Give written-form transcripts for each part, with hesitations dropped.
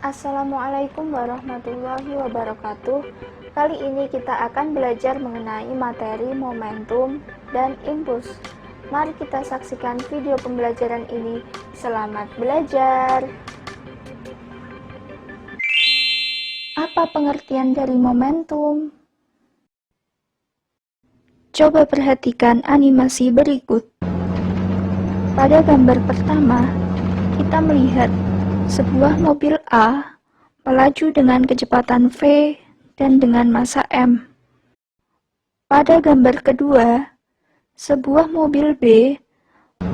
Assalamualaikum warahmatullahi wabarakatuh. Kali ini kita akan belajar mengenai materi momentum dan impuls. Mari kita saksikan video pembelajaran ini. Selamat belajar. Apa pengertian dari momentum? Coba perhatikan animasi berikut. Pada gambar pertama, kita melihat sebuah mobil A melaju dengan kecepatan V dan dengan massa M. Pada gambar kedua, sebuah mobil B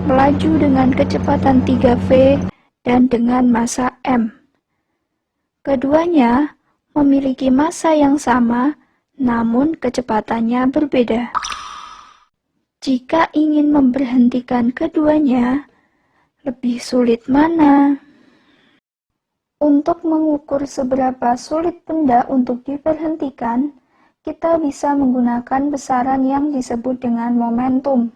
melaju dengan kecepatan 3V dan dengan massa M. Keduanya memiliki massa yang sama, namun kecepatannya berbeda. Jika ingin memberhentikan keduanya, lebih sulit mana? Untuk mengukur seberapa sulit benda untuk diberhentikan, kita bisa menggunakan besaran yang disebut dengan momentum,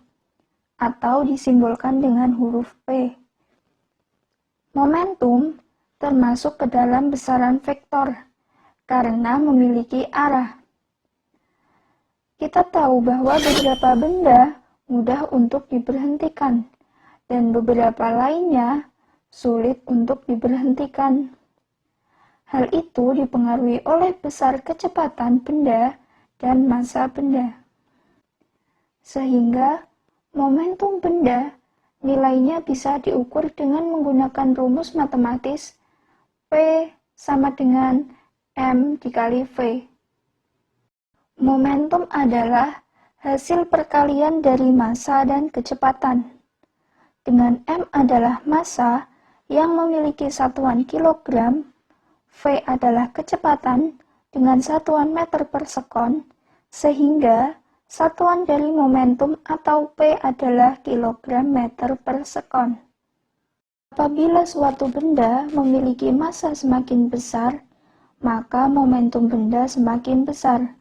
atau disimbolkan dengan huruf P. Momentum termasuk ke dalam besaran vektor, karena memiliki arah. Kita tahu bahwa beberapa benda mudah untuk diberhentikan, dan beberapa lainnya sulit untuk diberhentikan. Hal itu dipengaruhi oleh besar kecepatan benda dan massa benda. Sehingga momentum benda nilainya bisa diukur dengan menggunakan rumus matematis P sama dengan M dikali V. Momentum adalah hasil perkalian dari massa dan kecepatan. Dengan M adalah massa yang memiliki satuan kilogram, V adalah kecepatan dengan satuan meter per sekon, sehingga satuan dari momentum atau P adalah kilogram meter per sekon. Apabila suatu benda memiliki massa semakin besar, maka momentum benda semakin besar.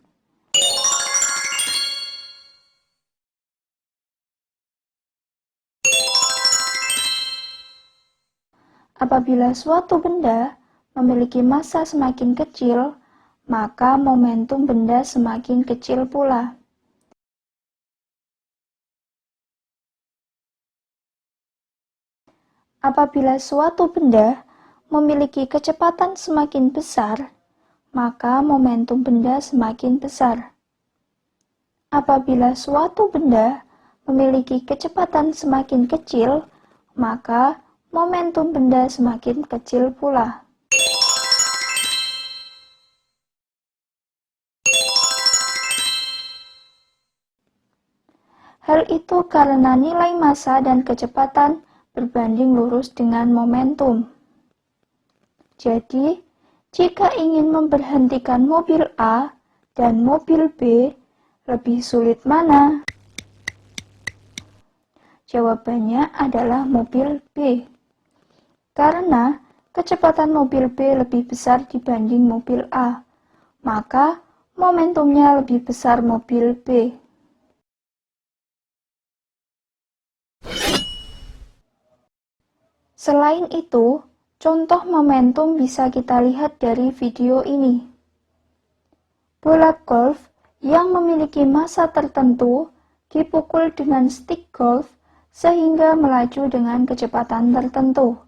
Apabila suatu benda memiliki massa semakin kecil, maka momentum benda semakin kecil pula. Apabila suatu benda memiliki kecepatan semakin besar, maka momentum benda semakin besar. Apabila suatu benda memiliki kecepatan semakin kecil, maka momentum benda semakin kecil pula. Hal itu karena nilai massa dan kecepatan berbanding lurus dengan momentum. Jadi, jika ingin memberhentikan mobil A dan mobil B, lebih sulit mana? Jawabannya adalah mobil B. Karena kecepatan mobil B lebih besar dibanding mobil A, maka momentumnya lebih besar mobil B. Selain itu, contoh momentum bisa kita lihat dari video ini. Bola golf yang memiliki massa tertentu dipukul dengan stick golf sehingga melaju dengan kecepatan tertentu.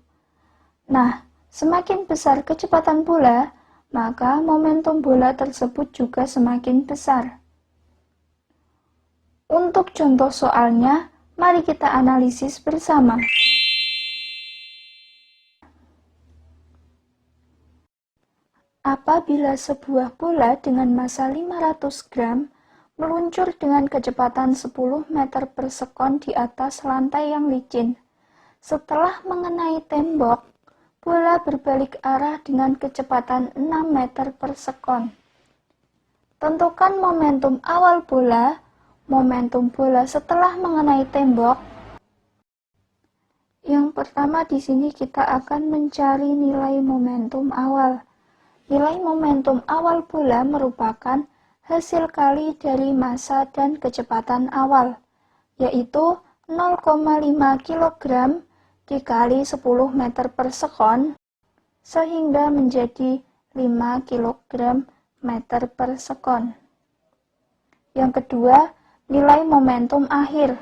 Nah, semakin besar kecepatan bola, maka momentum bola tersebut juga semakin besar. Untuk contoh soalnya, mari kita analisis bersama. Apabila sebuah bola dengan massa 500 gram meluncur dengan kecepatan 10 meter per sekon di atas lantai yang licin, setelah mengenai tembok, bola berbalik arah dengan kecepatan 6 meter per sekon. Tentukan momentum awal bola, momentum bola setelah mengenai tembok? Yang pertama di sini kita akan mencari nilai momentum awal. Nilai momentum awal bola merupakan hasil kali dari massa dan kecepatan awal, yaitu 0,5 kg dikali 10 meter per sekon, sehingga menjadi 5 kg meter per sekon. Yang kedua, nilai momentum akhir.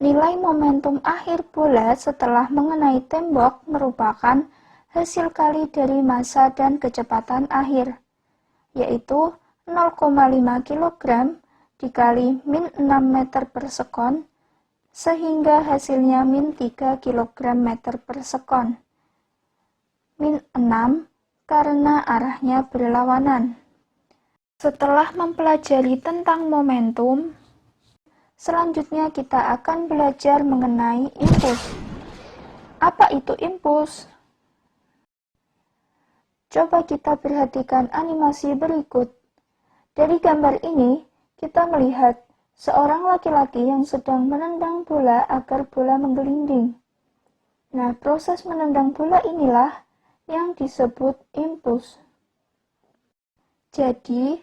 Nilai momentum akhir bola setelah mengenai tembok merupakan hasil kali dari massa dan kecepatan akhir, yaitu 0,5 kg dikali min 6 meter per sekon, sehingga hasilnya min 3 kg meter per sekon. Min 6 karena arahnya berlawanan. Setelah mempelajari tentang momentum, selanjutnya kita akan belajar mengenai impuls. Apa itu impuls? Coba kita perhatikan animasi berikut. Dari gambar ini, kita melihat seorang laki-laki yang sedang menendang bola agar bola menggelinding. Nah, proses menendang bola inilah yang disebut impuls. Jadi,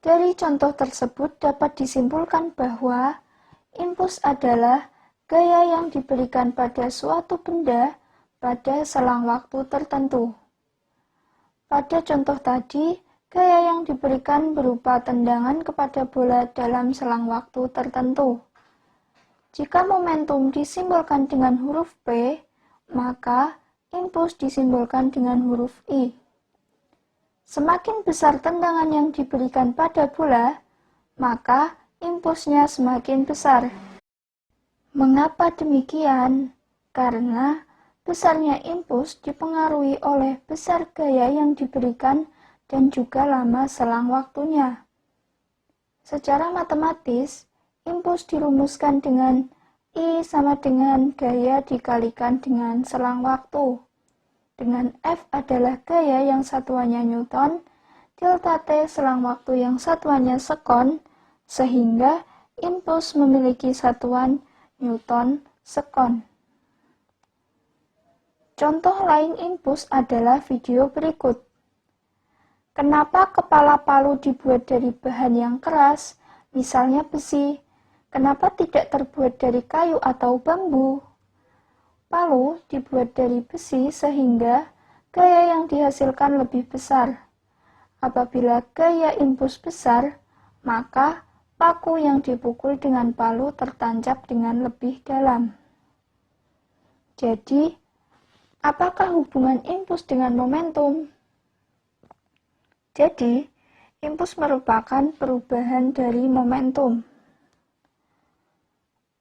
dari contoh tersebut dapat disimpulkan bahwa impuls adalah gaya yang diberikan pada suatu benda pada selang waktu tertentu. Pada contoh tadi, gaya yang diberikan berupa tendangan kepada bola dalam selang waktu tertentu. Jika momentum disimbolkan dengan huruf P, maka impuls disimbolkan dengan huruf I. Semakin besar tendangan yang diberikan pada bola, maka impulsnya semakin besar. Mengapa demikian? Karena besarnya impuls dipengaruhi oleh besar gaya yang diberikan dan juga lama selang waktunya. Secara matematis, impuls dirumuskan dengan I sama dengan gaya dikalikan dengan selang waktu. Dengan F adalah gaya yang satuannya Newton, delta T selang waktu yang satuannya sekon, sehingga impuls memiliki satuan Newton sekon. Contoh lain impuls adalah video berikut. Kenapa kepala palu dibuat dari bahan yang keras, misalnya besi? Kenapa tidak terbuat dari kayu atau bambu? Palu dibuat dari besi sehingga gaya yang dihasilkan lebih besar. Apabila gaya impuls besar, maka paku yang dipukul dengan palu tertancap dengan lebih dalam. Jadi, apakah hubungan impuls dengan momentum? Jadi, impuls merupakan perubahan dari momentum.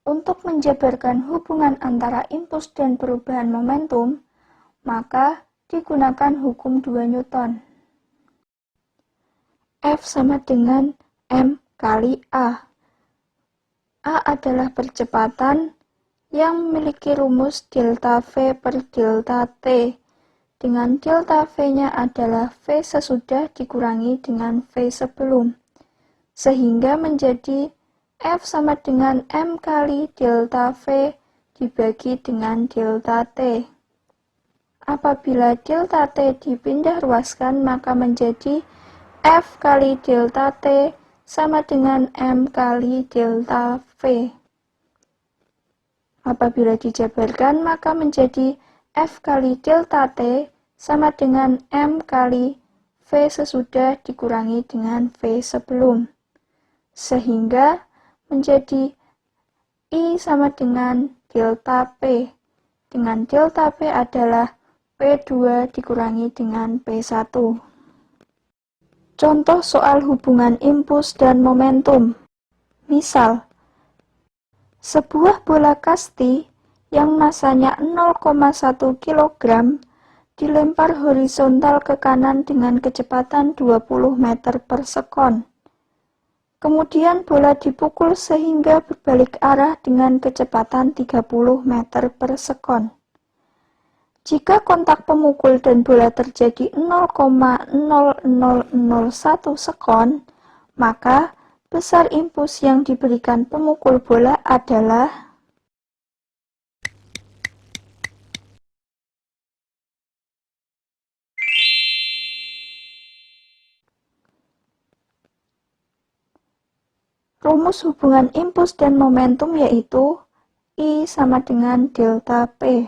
Untuk menjabarkan hubungan antara impuls dan perubahan momentum, maka digunakan hukum 2 Newton. F sama dengan M kali A. A adalah percepatan yang memiliki rumus delta V per delta T, dengan delta V-nya adalah V sesudah dikurangi dengan V sebelum, sehingga menjadi F sama dengan M kali delta V dibagi dengan delta T. Apabila delta T dipindah ruaskan, maka menjadi F kali delta T sama dengan M kali delta V. Apabila dijabarkan, maka menjadi F kali delta T sama dengan M kali V sesudah dikurangi dengan V sebelum. Sehingga menjadi I sama dengan delta P. Dengan delta P adalah P2 dikurangi dengan P1. Contoh soal hubungan impuls dan momentum. Misal, sebuah bola kasti yang masanya 0,1 kg dilempar horizontal ke kanan dengan kecepatan 20 meter per sekon. Kemudian bola dipukul sehingga berbalik arah dengan kecepatan 30 meter per sekon. Jika kontak pemukul dan bola terjadi 0,0001 sekon, maka besar impuls yang diberikan pemukul bola adalah rumus hubungan impuls dan momentum yaitu I sama dengan delta P.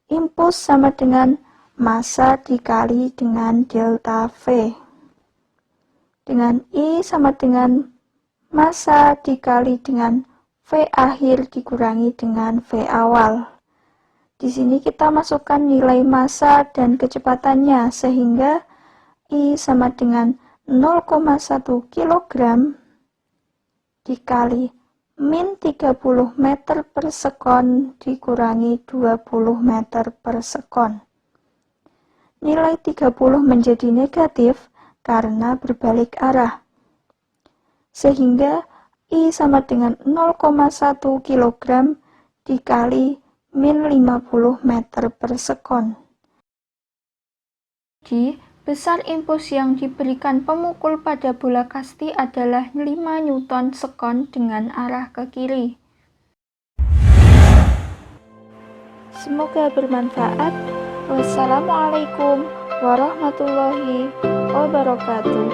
Impuls sama dengan massa dikali dengan delta V. Dengan I sama dengan massa dikali dengan V akhir dikurangi dengan V awal. Di sini kita masukkan nilai massa dan kecepatannya sehingga I sama dengan 0,1 kg dikali min 30 meter per sekon dikurangi 20 meter per sekon. Nilai 30 menjadi negatif karena berbalik arah. Sehingga I sama dengan 0,1 kg dikali min 50 meter per sekon. Jadi, besar impuls yang diberikan pemukul pada bola kasti adalah 5 Newton sekon dengan arah ke kiri. Semoga bermanfaat. Wassalamualaikum warahmatullahi wabarakatuh.